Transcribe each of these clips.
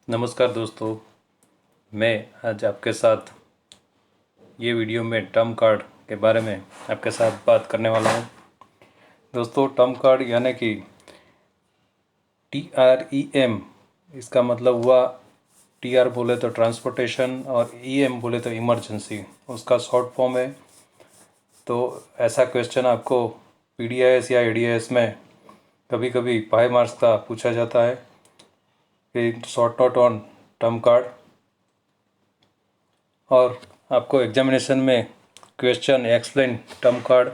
नमस्कार दोस्तों, मैं आज आपके साथ ये वीडियो में टर्म कार्ड के बारे में आपके साथ बात करने वाला हूँ। दोस्तों, टर्म कार्ड यानी कि TREM, इसका मतलब हुआ TR बोले तो ट्रांसपोर्टेशन और EM बोले तो इमरजेंसी, उसका शॉर्ट फॉर्म है। तो ऐसा क्वेश्चन आपको PDIS या ADIS में कभी कभी 5 मार्क्स का पूछा जाता है कि short note on term card, और आपको एग्जामिनेशन में क्वेश्चन एक्सप्लेन टर्म कार्ड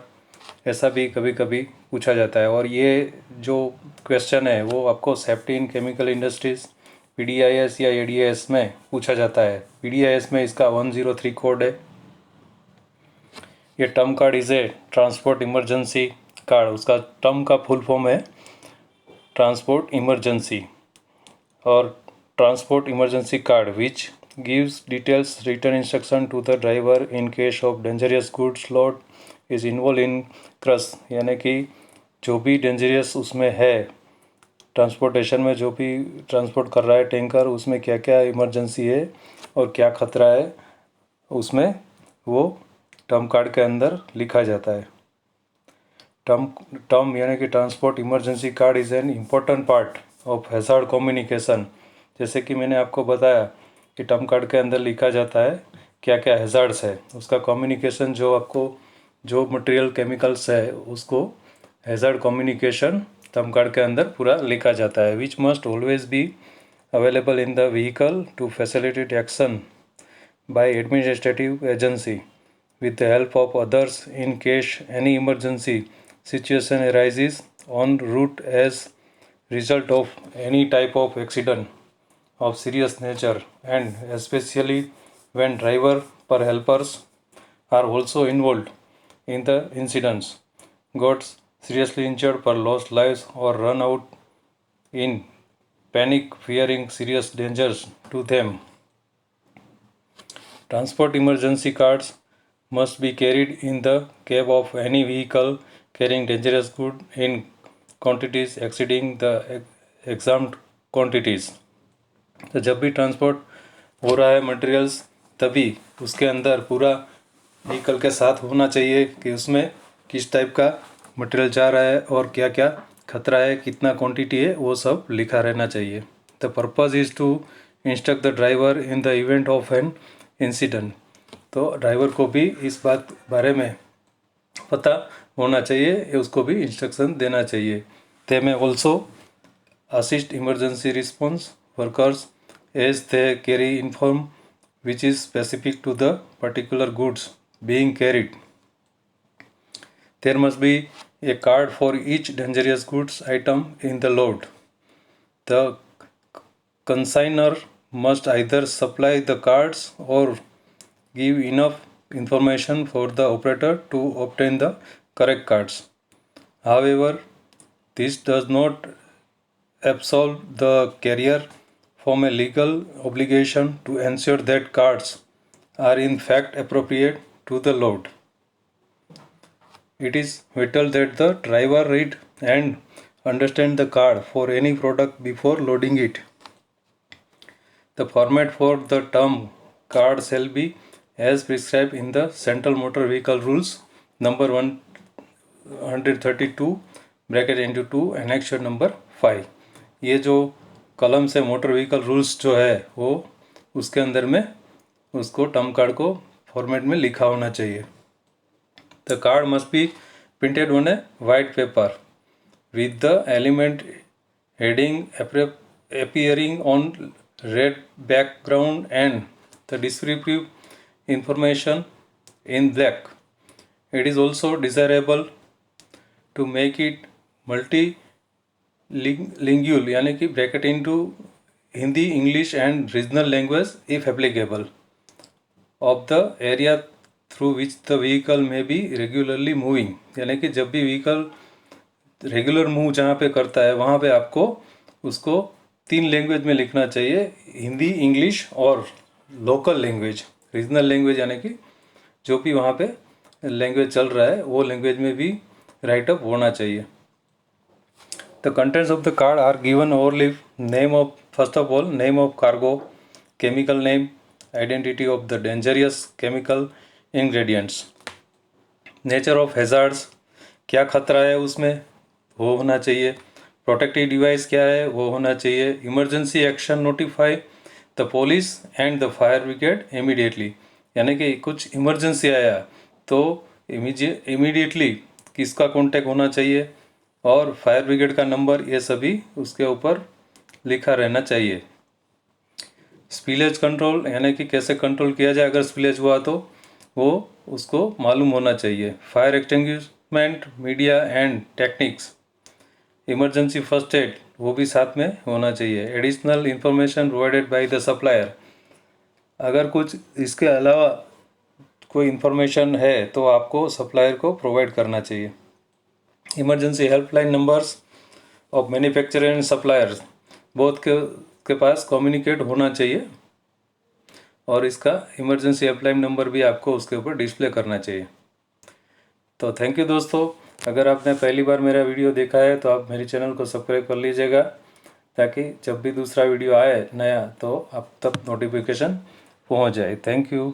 ऐसा भी कभी कभी पूछा जाता है। और ये जो क्वेश्चन है वो आपको safety in chemical industries PDIS या ADIS में पूछा जाता है। PDIS में इसका 103 कोड है। ये term card is a transport emergency card, उसका टर्म का फुल फॉर्म है ट्रांसपोर्ट इमरजेंसी। और transport emergency card which gives details written instruction to the driver in case of dangerous goods load is involved in crush, यानी कि जो भी dangerous उसमें है, ट्रांसपोर्टेशन में जो भी ट्रांसपोर्ट कर रहा है टैंकर, उसमें क्या क्या इमरजेंसी है और क्या खतरा है, उसमें वो टर्म कार्ड के अंदर लिखा जाता है। टर्म यानी कि transport emergency card is an important part of hazard communication. जैसे कि मैंने आपको बताया कि टर्म कार्ड के अंदर लिखा जाता है क्या क्या हैज़ार्ड्स है, उसका कम्युनिकेशन, जो आपको जो मटेरियल केमिकल्स है उसको हैज़ार्ड कम्युनिकेशन टर्म कार्ड के अंदर पूरा लिखा जाता है। Which must always be available in the vehicle to facilitate action by administrative agency with the help of others in case any emergency situation arises en route as result of any type of accident of serious nature, and especially when driver or helpers are also involved in the incidents, got seriously injured or lost lives or run out in panic fearing serious dangers to them. Transport emergency cards must be carried in the cab of any vehicle carrying dangerous goods in quantities exceeding the exempt quantities. तो जब भी transport हो रहा है materials, तभी उसके अंदर पूरा व्हीकल के साथ होना चाहिए कि उसमें किस टाइप का मटेरियल जा रहा है और क्या क्या खतरा है, कितना क्वांटिटी है, वो सब लिखा रहना चाहिए। The purpose is to instruct the driver in the event of an incident. तो ड्राइवर को भी इस बारे में पता होना चाहिए, उसको भी इंस्ट्रक्शन देना चाहिए। They may also assist emergency response workers as they carry inform which is specific to the particular goods being carried. There must be a card for each dangerous goods item in the load. The consignor must either supply the cards or give enough information for the operator to obtain the correct cards. However, this does not absolve the carrier from a legal obligation to ensure that cards are in fact appropriate to the load. It is vital that the driver read and understand the card for any product before loading it. The format for the term card shall be as prescribed in the Central Motor Vehicle Rules number 132 bracket into 2 annexure number 5। ये जो कलम से motor vehicle rules जो है वो उसके अंदर में उसको टर्म कार्ड को फॉर्मेट में लिखा होना चाहिए। The card must be printed on A white paper with the element heading appearing on red background and the descriptive information in black. It is also desirable to make it multilingual, यानी कि bracket into Hindi, English and regional language if applicable of the area through which the vehicle में B regularly moving, यानी कि जब भी vehicle regular move जहाँ पे करता है वहाँ पे आपको उसको 3 लैंग्वेज में लिखना चाहिए, हिंदी, इंग्लिश और लोकल लैंग्वेज। रीजनल लैंग्वेज यानी कि जो भी वहाँ पे लैंग्वेज चल रहा है वो लैंग्वेज में भी राइट अप होना चाहिए। The contents of the card are given overleaf, name of first of all, name of cargo, chemical name, identity of the dangerous chemical ingredients, nature of hazards, क्या खतरा है उसमें वो होना चाहिए, प्रोटेक्टिव डिवाइस क्या है वो होना चाहिए, emergency action notify the police and the fire brigade immediately, यानी कि कुछ इमरजेंसी आया तो इमीडिएटली किसका कांटेक्ट होना चाहिए और फायर ब्रिगेड का नंबर, ये सभी उसके ऊपर लिखा रहना चाहिए। स्पिलेज कंट्रोल, यानी कि कैसे कंट्रोल किया जाए अगर स्पिलेज हुआ तो वो उसको मालूम होना चाहिए। Fire extinguishment media and techniques, emergency first aid वो भी साथ में होना चाहिए। Additional information provided by the supplier, अगर कुछ इसके अलावा कोई इन्फॉर्मेशन है तो आपको सप्लायर को प्रोवाइड करना चाहिए। Emergency helpline numbers of manufacturer and suppliers, both के पास कम्युनिकेट होना चाहिए और इसका इमरजेंसी हेल्पलाइन नंबर भी आपको उसके ऊपर डिस्प्ले करना चाहिए। तो थैंक यू दोस्तों, अगर आपने पहली बार मेरा वीडियो देखा है तो आप मेरे चैनल को सब्सक्राइब कर लीजिएगा ताकि जब भी दूसरा वीडियो आए नया तो आप तक नोटिफिकेशन पहुंच जाए। Thank you.